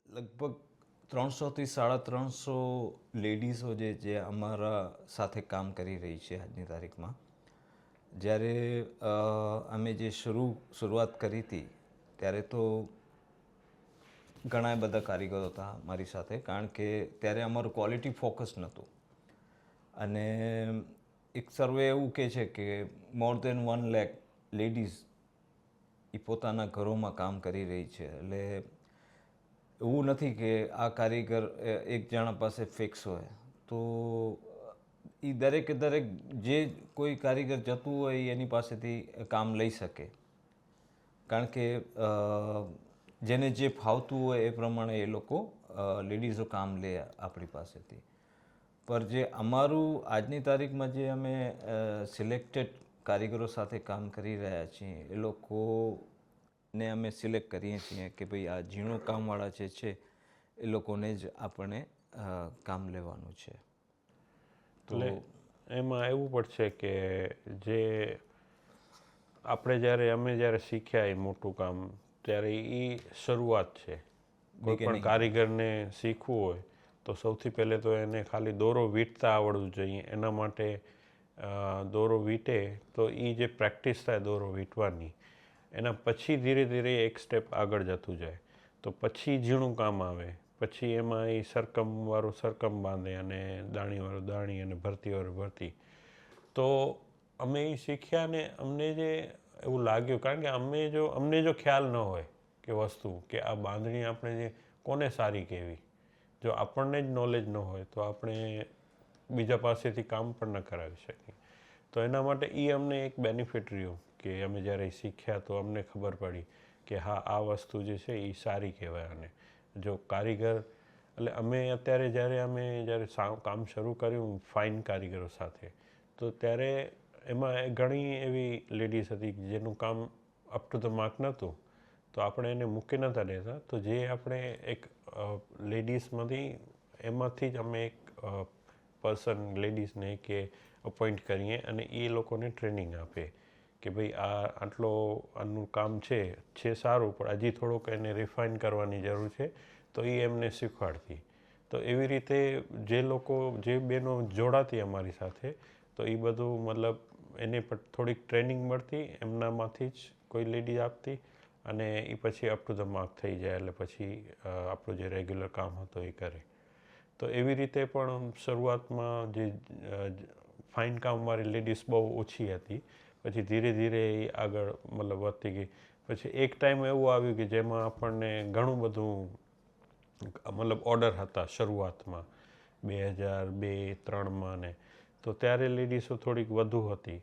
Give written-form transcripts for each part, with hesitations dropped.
લગભગ 300થી 350 લેડીઝો જે અમારા સાથે કામ કરી રહી છે આજની તારીખમાં. જ્યારે અમે જે શરૂઆત કરી હતી ત્યારે તો ઘણા બધા કારીગરો હતા મારી સાથે, કારણ કે ત્યારે અમારું ક્વોલિટી ફોકસ નહોતું. અને એક સર્વે એવું કહે છે કે મોર દેન 1 લાખ લેડીઝ એ પોતાના ઘરોમાં કામ કરી રહી છે. એટલે એવું નથી કે આ કારીગર એક જણા પાસે ફિક્સ હોય. તો એ દરેકે દરેક જે કોઈ કારીગર જતું હોય એની પાસેથી કામ લઈ શકે, કારણ કે જેને જે ફાવતું હોય એ પ્રમાણે એ લોકો લેડીઝો કામ લે આપણી પાસેથી. પર જે અમારું આજની તારીખમાં જે અમે સિલેક્ટેડ કારીગરો સાથે કામ કરી રહ્યા છીએ એ લોકોને અમે સિલેક્ટ કરીએ છીએ કે ભાઈ આ ઝીણું કામવાળા જે છે એ લોકોને જ આપણે કામ લેવાનું છે. એટલે એમાં એવું પડશે કે જે અમે જ્યારે શીખ્યા એ મોટું કામ, ત્યારે એ શરૂઆત છે. કોઈ પણ કારીગરને શીખવું હોય તો સૌથી પહેલે તો એને ખાલી દોરો વીંટતા આવડવું જોઈએ. એના માટે દોરો વીંટે તો એ જે પ્રેક્ટિસ થાય દોરો વીંટવાની, એના પછી ધીરે ધીરે એક સ્ટેપ આગળ જતું જાય. તો પછી ઝીણું કામ આવે, પછી એમાં એ સરકમવાળું સરકમ બાંધે અને દાણીવાળું દાણી અને ભરતીવાળું ભરતી. તો અમે એ શીખ્યા ને અમને જે એવું લાગ્યું, કારણ કે અમને જો ખ્યાલ ન હોય કે વસ્તુ કે આ બાંધણી આપણે જે કોને સારી કહેવી, જો આપણને જ નોલેજ ન હોય તો આપણે બીજા પાસેથી કામ પણ ન કરાવી શકીએ. તો એના માટે એ અમને એક બેનિફિટ રહ્યું કે અમે જ્યારે શીખ્યા તો અમને ખબર પડી કે હા, આ વસ્તુ જે છે એ સારી કહેવાય. અને જો કારીગર એટલે જ્યારે કામ શરૂ કર્યું ફાઇન કારીગરો સાથે, તો ત્યારે એમાં ઘણી એવી લેડીઝ હતી જેનું કામ અપ ટુ ધ માર્ક નહોતું, તો આપણે એને મૂકી નહોતા દેતા. તો જે આપણે એક એમાંથી જ અમે એક પર્સન લેડીઝને કે અપોઇન્ટ કરીએ અને એ લોકોને ટ્રેનિંગ આપે કે ભાઈ આનું કામ છે સારું, પણ હજી થોડુંક એને રિફાઇન કરવાની જરૂર છે. તો એ એમને શીખવાડતી. તો એવી રીતે જે બહેનો જોડાતી અમારી સાથે, તો એ બધું મતલબ એને પણ થોડીક ટ્રેનિંગ મળતી, એમનામાંથી જ કોઈ લેડી આપતી અને એ પછી અપ ટુ ધ માર્ક થઈ જાય. એટલે પછી આપણું જે રેગ્યુલર કામ હતો એ કરે. તો એવી રીતે પણ શરૂઆતમાં જે ફાઇન કામવાળી લેડીઝ બહુ ઓછી હતી. પછી ધીરે ધીરે એ આગળ મતલબ વધતી ગઈ. પછી એક ટાઈમ એવું આવ્યું કે જેમાં આપણને ઘણું બધું મતલબ ઓર્ડર હતા શરૂઆતમાં 2002-03માં ને. તો ત્યારે લેડીઝો થોડીક વધુ હતી.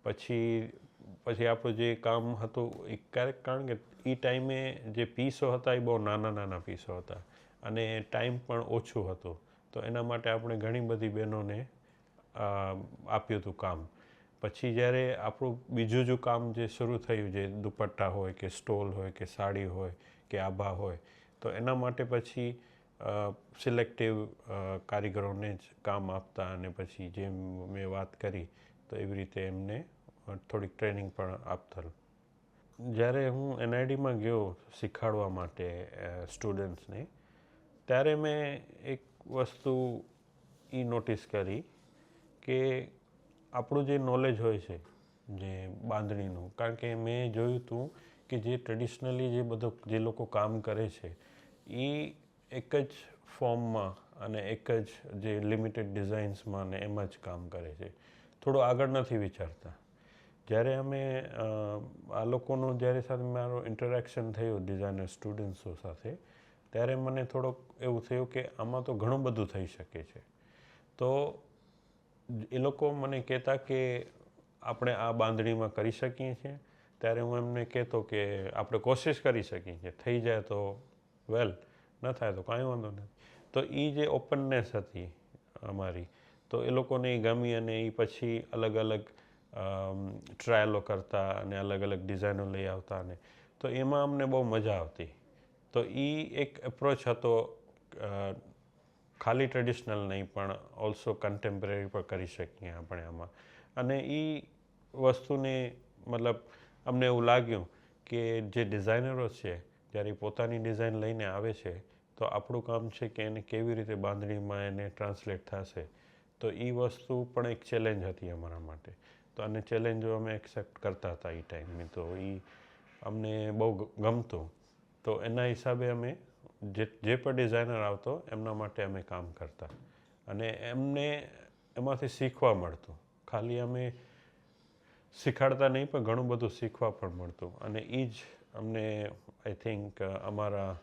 પછી આપણું જે કામ હતું એ કારણ કે એ ટાઈમે જે પીસો હતા એ બહુ નાના પીસો હતા અને ટાઈમ પણ ઓછું હતું. તો એના માટે આપણે ઘણી બધી બહેનોને આપ્યું હતું કામ. પછી જ્યારે આપણું બીજું જો કામ જે શરૂ થયું, જે દુપટ્ટા હોય કે સ્ટોલ હોય કે સાડી હોય કે આભા હોય, તો એના માટે પછી સિલેક્ટિવ કારીગરોને જ કામ આપતા. અને પછી જેમ મેં વાત કરી તો એવી રીતે એમને થોડીક ટ્રેનિંગ પણ આપતા. જ્યારે હું NIDમાં ગયો શીખવાડવા માટે સ્ટુડન્ટ્સને, ત્યારે મેં એક વસ્તુ એ નોટિસ કરી કે આપણું જે નોલેજ હોય છે જે બાંધણીનું, કારણ કે મેં જોયું હતું કે જે ટ્રેડિશનલી જે લોકો કામ કરે છે એ એક જ ફોર્મમાં અને એક જ જે લિમિટેડ ડિઝાઇન્સમાં ને એમાં જ કામ કરે છે, થોડું આગળ નથી વિચારતા. જ્યારે આ લોકોનું સાથે મારું ઇન્ટરેક્શન થયું ડિઝાઇનર સ્ટુડન્ટ્સો સાથે, ત્યારે મને થોડોક એવું થયું કે આમાં તો ઘણું બધું થઈ શકે છે. તો એ લોકો મને કહેતા કે આપણે આ બાંધણીમાં કરી શકીએ છીએ. ત્યારે હું એમને કહેતો કે આપણે કોશિશ કરી શકીએ છીએ, થઈ જાય તો વેલ, ન થાય તો કાંઈ વાંધો નથી. તો એ જે ઓપનનેસ હતી અમારી, તો એ લોકોને એ ગમી અને એ પછી અલગ અલગ ટ્રાયલો કરતા અને અલગ અલગ ડિઝાઇનો લઈ આવતા. અને તો એમાં અમને બહુ મજા આવતી. તો એ એક એપ્રોચ હતો, ખાલી ટ્રેડિશનલ નહીં પણ ઓલ્સો કન્ટેમ્પરરી પણ કરી શકીએ આપણે આમાં. અને એ વસ્તુને મતલબ અમને એવું લાગ્યું કે જે ડિઝાઇનરો છે જ્યારે પોતાની ડિઝાઇન લઈને આવે છે તો આપણું કામ છે કે એને કેવી રીતે બાંધણીમાં એને ટ્રાન્સલેટ થશે. તો એ વસ્તુ પણ એક ચેલેન્જ હતી અમારા માટે. તો આને ચેલેન્જો અમે એક્સેપ્ટ કરતા હતા એ ટાઈમે. તો એ અમને બહુ ગમતું. તો એના હિસાબે અમે જે પણ ડિઝાઇનર આવતો એમના માટે અમે કામ કરતા. અને એમને એમાંથી શીખવા મળતું. ખાલી અમે શીખાડતા નહીં, પણ ઘણું બધું શીખવા પણ મળતું. અને એ જ અમને આઈ થિંક અમારા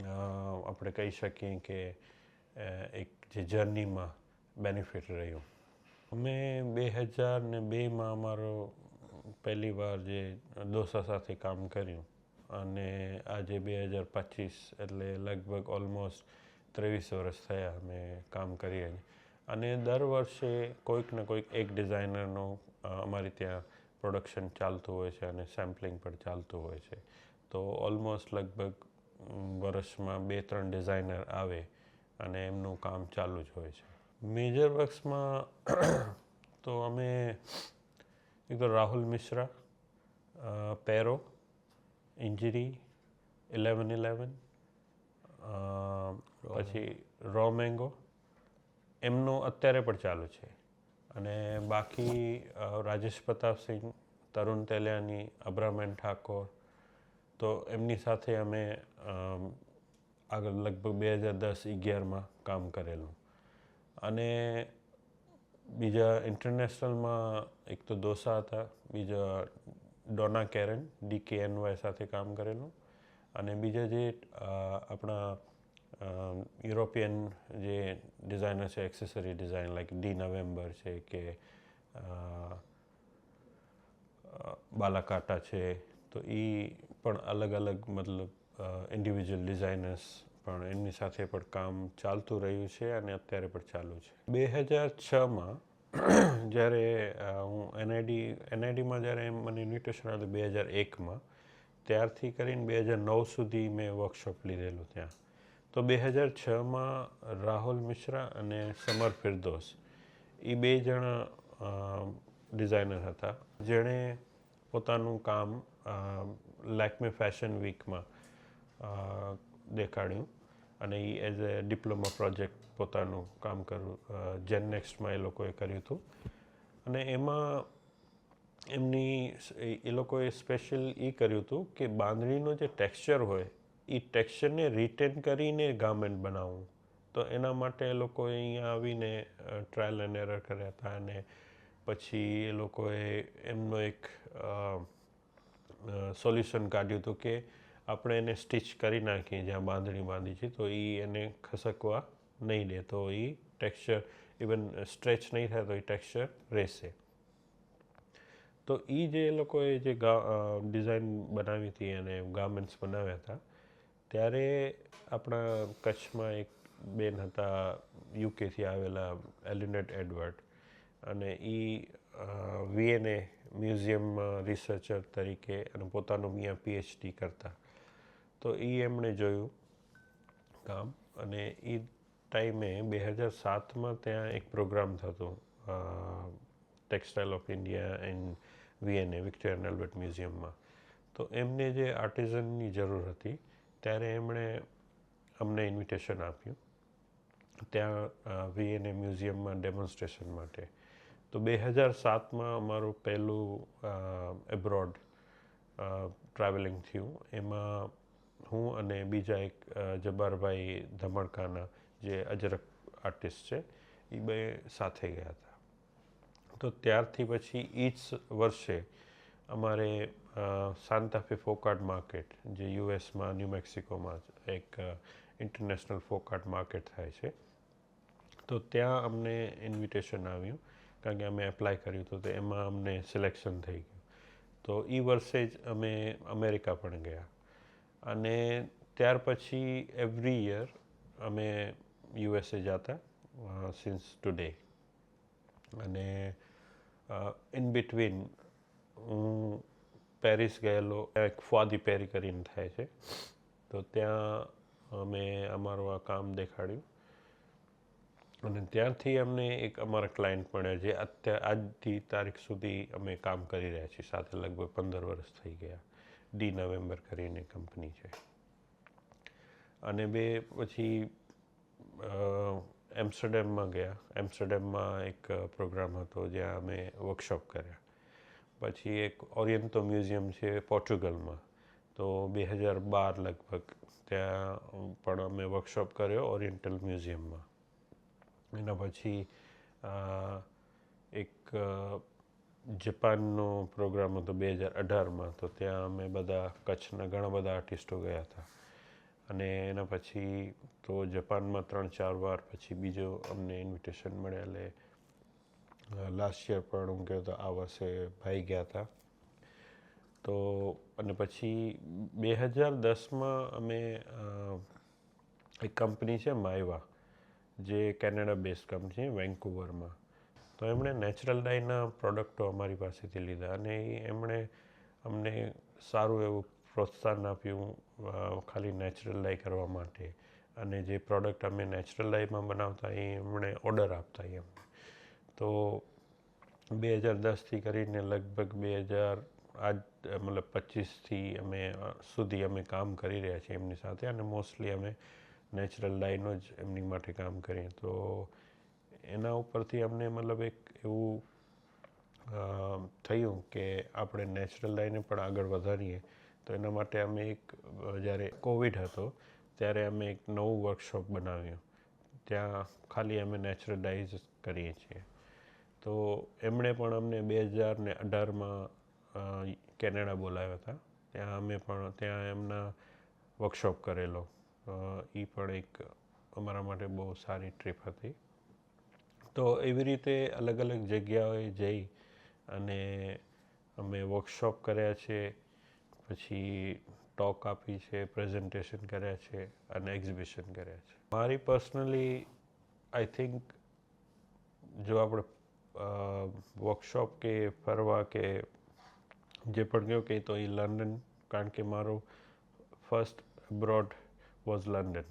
આપણે કહી શકીએ કે એક જે જર્નીમાં બેનિફિટ રહ્યું. અમે 2002માં અમારો પહેલી વાર જે દોસા સાથે કામ કર્યું. અને આજે 2025 એટલે લગભગ ઓલમોસ્ટ 23 વર્ષ થયા અમે કામ કરીએ. અને દર વર્ષે કોઈક ને કોઈક એક ડિઝાઇનરનો અમારી ત્યાં પ્રોડક્શન ચાલતું હોય છે અને સેમ્પલિંગ પણ ચાલતું હોય છે. તો ઓલમોસ્ટ લગભગ વર્ષમાં 2-3 ડિઝાઇનર આવે અને એમનું કામ ચાલુ જ હોય છે. મેજર વર્ક્સમાં તો અમે એક તો રાહુલ મિશ્રા, પેરો, ઇન્જરી, 1111, પછી રો મેંગો, એમનું અત્યારે પણ ચાલુ છે. અને બાકી રાજેશ પ્રતાપસિંહ, તરુણ તેલિયાની, અબ્રામન ઠાકોર, તો એમની સાથે અમે આગળ લગભગ 2010-11માં કામ કરેલું. અને બીજા ઇન્ટરનેશનલમાં એક તો દોસા હતા, બીજા ડોના કેરન DKNY સાથે કામ કરેલું. અને બીજા જે આપણા યુરોપિયન જે ડિઝાઇનર છે, accessory design like D November છે કે બાલાકાટા છે, તો એ પણ અલગ અલગ મતલબ ઇન્ડિવિજ્યુઅલ ડિઝાઇનર્સ પણ એમની સાથે પણ કામ ચાલતું રહ્યું છે અને અત્યારે પણ ચાલુ છે. 2006માં જ્યારે હું NIDમાં જ્યારે મને ઇન્વિટેશન આવ્યું 2001માં, ત્યારથી કરીને 2009 સુધી મેં વર્કશોપ લીધેલું ત્યાં. તો 2006માં રાહુલ મિશ્રા અને સમર ફિરદોસ એ 2 જણા ડિઝાઇનર હતા, જેણે પોતાનું કામ લેક્મે ફેશન વીકમાં દેખાડ્યું. અને એ એઝ એ ડિપ્લોમા પ્રોજેક્ટ પોતાનું કામ કર્યું જેન નેક્સ્ટમાં એ લોકોએ કર્યું હતું. અને એમાં એ લોકોએ સ્પેશિયલ એ કર્યું હતું કે બાંધણીનો જે ટેક્સચર હોય એ ટેક્સચરને રિટેન કરીને ગાર્મેન્ટ બનાવવું. તો એના માટે એ લોકોએ અહીંયા આવીને ટ્રાયલ એન્ડ એરર કર્યા હતા. અને પછી એ લોકોએ એમનો એક સોલ્યુશન કાઢ્યું હતું કે આપણે એને સ્ટિચ કરી નાખીએ જ્યાં બાંધણી બાંધી છે, તો એ એને ખસકવા નહીં દે, તો એ ટેક્સચર ઇવન સ્ટ્રેચ નહીં થાય તો એ ટેક્સચર રહેશે. તો એ જે એ લોકોએ જે ડિઝાઇન બનાવી હતી અને ગાર્મેન્ટ્સ બનાવ્યા હતા, ત્યારે આપણા કચ્છમાં એક બેન હતા યુકેથી આવેલા, એલિનેટ એડવર્ડ, અને એ VNA મ્યુઝિયમમાં રિસર્ચર તરીકે અને પોતાનું અહીંયા PhD કરતા. તો એ એમણે જોયું કામ. અને એ ટાઈમે 2007માં ત્યાં એક પ્રોગ્રામ થતો textile of India and VNA Victoria and Albert મ્યુઝિયમમાં. તો એમને જે આર્ટિઝનની જરૂર હતી, ત્યારે એમણે અમને ઇન્વિટેશન આપ્યું ત્યાં VNA મ્યુઝિયમમાં ડેમોન્સ્ટ્રેશન માટે. તો 2007માં અમારું પહેલું એબ્રોડ ટ્રાવેલિંગ થયું. એમાં હું અને બીજા એક જબ્બારભાઈ ધમણકાના જે અજરક આર્ટિસ્ટ છે, એ 2 સાથે ગયા હતા. તો ત્યારથી પછી એ જ વર્ષે અમારે Santa Fe folk art market, જે યુએસમાં ન્યૂ મેક્સિકોમાં એક ઇન્ટરનેશનલ ફોક આર્ટ માર્કેટ થાય છે, તો ત્યાં અમને ઇન્વિટેશન આવ્યું. કારણ કે અમે એપ્લાય કર્યું હતું, તો એમાં અમને સિલેક્શન થઈ ગયું. તો એ વર્ષે જ અમે અમેરિકા પણ ગયા. અને ત્યાર પછી એવરી યર અમે USA જતા સિન્સ ટુડે. અને ઇન બિટવીન હું પેરિસ ગયેલો, એક ફ્વાદી પેરી કરીને થાય છે, તો ત્યાં અમે અમારું આ કામ દેખાડ્યું. અને ત્યારથી અમને એક અમારા ક્લાયન્ટ મળ્યા, જે આજની તારીખ સુધી અમે કામ કરી રહ્યા છીએ સાથે. લગભગ 15 વર્ષ થઈ ગયા. ડી નવેમ્બર કરીને કંપની છે. અને પછી એમ્સ્ટરડેમમાં ગયા. એમ્સ્ટરડેમમાં એક પ્રોગ્રામ હતો જ્યાં અમે વર્કશોપ કર્યા. પછી એક ઓરિયન્ટો મ્યુઝિયમ છે પોર્ટુગલમાં, તો 2012 લગભગ ત્યાં પણ અમે વર્કશોપ કર્યો ઓરિએન્ટલ મ્યુઝિયમમાં. એના પછી એક જપાનનો પ્રોગ્રામ હતો 2018માં, તો ત્યાં અમે બધા કચ્છના ઘણા બધા આર્ટિસ્ટો ગયા હતા. અને એના પછી તો જપાનમાં 3-4 વાર, પછી બીજો અમને ઇન્વિટેશન મળ્યા. એટલે લાસ્ટ યર પણ હું ગયો હતો, આ વર્ષે ભાઈ ગયા હતા. તો અને પછી 2010માં અમે એક કંપની છે માયવા, જે કેનેડા બેઝ કંપની છે વેન્કુવરમાં. તો એમણે નેચરલ ડાયના પ્રોડક્ટો અમારી પાસેથી લીધા અને એમણે અમને સારું એવું પ્રોત્સાહન આપ્યું ખાલી નેચરલ ડાય કરવા માટે. અને જે પ્રોડક્ટ અમે નેચરલ ડાયમાં બનાવતા એ એમણે ઓર્ડર આપતા એમ. તો 2010થી કરીને લગભગ 2025થી અમે સુધી અમે કામ કરી રહ્યા છીએ એમની સાથે, અને મોસ્ટલી અમે નેચરલ ડાયનો જ એમની માટે કામ કરીએ. તો એના ઉપરથી અમને મતલબ એક એવું થયું કે આપણે નેચરલ ડાયને પણ આગળ વધારીએ. તો એના માટે અમે જ્યારે કોવિડ હતો ત્યારે અમે એક નવું વર્કશોપ બનાવ્યું. ત્યાં ખાલી અમે નેચરલ ડાય જ કરીએ છીએ. તો એમણે પણ અમને 2018માં કેનેડા બોલાવ્યા હતા. ત્યાં અમે પણ ત્યાં એમના વર્કશોપ કરેલો. એ પણ એક અમારા માટે બહુ સારી ટ્રીપ હતી. તો એવી રીતે અલગ અલગ જગ્યાએ જઈ અને અમે વર્કશોપ કર્યા છે, પછી ટોક આપી છે, પ્રેઝન્ટેશન કર્યા છે અને એક્ઝિબિશન કર્યા છે. મારી પર્સનલી આઈ થિંક જો આપણે વર્કશોપ કે ફરવા કે જે પણ કહ્યું કે તો એ લંડન, કારણ કે મારો ફર્સ્ટ અબ્રોડ વોઝ લંડન.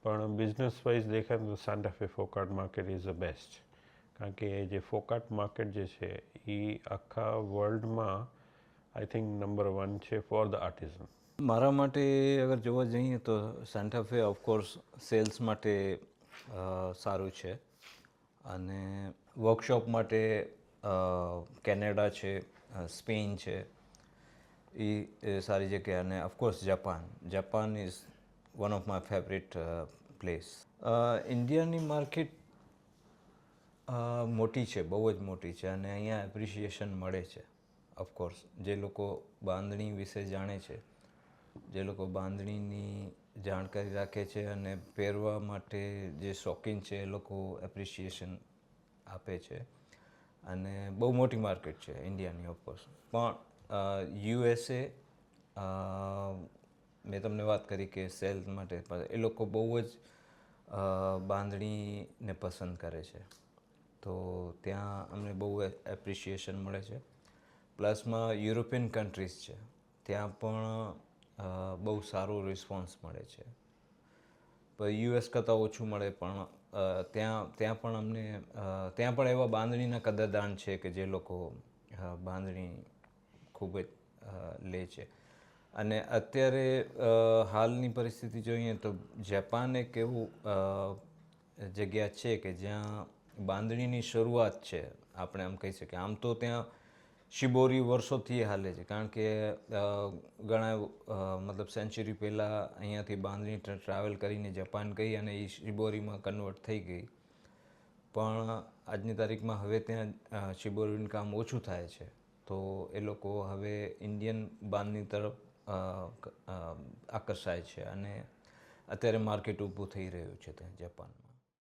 પણ બિઝનેસ વાઇઝ દેખાય તો Santa Fe folk art market is the best. કારણ કે જે ફોક આર્ટ માર્કેટ જે છે એ આખા વર્લ્ડમાં આઈ થિંક નંબર 1 છે ફોર ધ આર્ટિઝન. મારા માટે અગર જોવા જઈએ તો સાન્ટા ફે ઓફકોર્સ સેલ્સ માટે સારું છે, અને વર્કશોપ માટે કેનેડા છે, સ્પેન છે, એ સારી જગ્યા. અને of course Japan is one of my favourite place. ઇન્ડિયાની માર્કેટ મોટી છે, બહુ જ મોટી છે, અને અહીંયા એપ્રિશિએશન મળે છે. ઓફકોર્સ જે લોકો બાંધણી વિશે જાણે છે, જે લોકો બાંધણીની જાણકારી રાખે છે અને પહેરવા માટે જે શોખીન છે, એ લોકો એપ્રિશિએશન આપે છે. અને બહુ મોટી માર્કેટ છે ઇન્ડિયાની ઓફકોર્સ. પણ USA, મેં તમને વાત કરી કે સેલ્સ માટે એ લોકો બહુ જ બાંધણીને પસંદ કરે છે. તો ત્યાં અમને બહુ એપ્રિશિએશન મળે છે. પ્લસમાં યુરોપિયન કન્ટ્રીઝ છે, ત્યાં પણ બહુ સારો રિસ્પોન્સ મળે છે. US કરતાં ઓછું મળે, પણ ત્યાં પણ અમને ત્યાં પણ એવા બાંધણીના કદરદાન છે કે જે લોકો બાંધણી ખૂબ જ લે છે. અને અત્યારે હાલની પરિસ્થિતિ જોઈએ તો જાપાન એક એવું જગ્યા છે કે જ્યાં બાંધણીની શરૂઆત છે, આપણે આમ કહી શકીએ. આમ તો ત્યાં શિબોરી વર્ષોથી હાલે છે, કારણ કે ઘણા મતલબ સેન્ચુરી પહેલાં અહીંયાથી બાંધણી ટ્રાવેલ કરીને જાપાન ગઈ અને એ શિબોરીમાં કન્વર્ટ થઈ ગઈ. પણ આજની તારીખમાં હવે ત્યાં શિબોરીનું કામ ઓછું થાય છે, તો એ લોકો હવે ઇન્ડિયન બાંધણી તરફ આકર્ષાય છે, અને અત્યારે માર્કેટ ઊભું થઈ રહ્યું છે ત્યાં જાપાનમાં.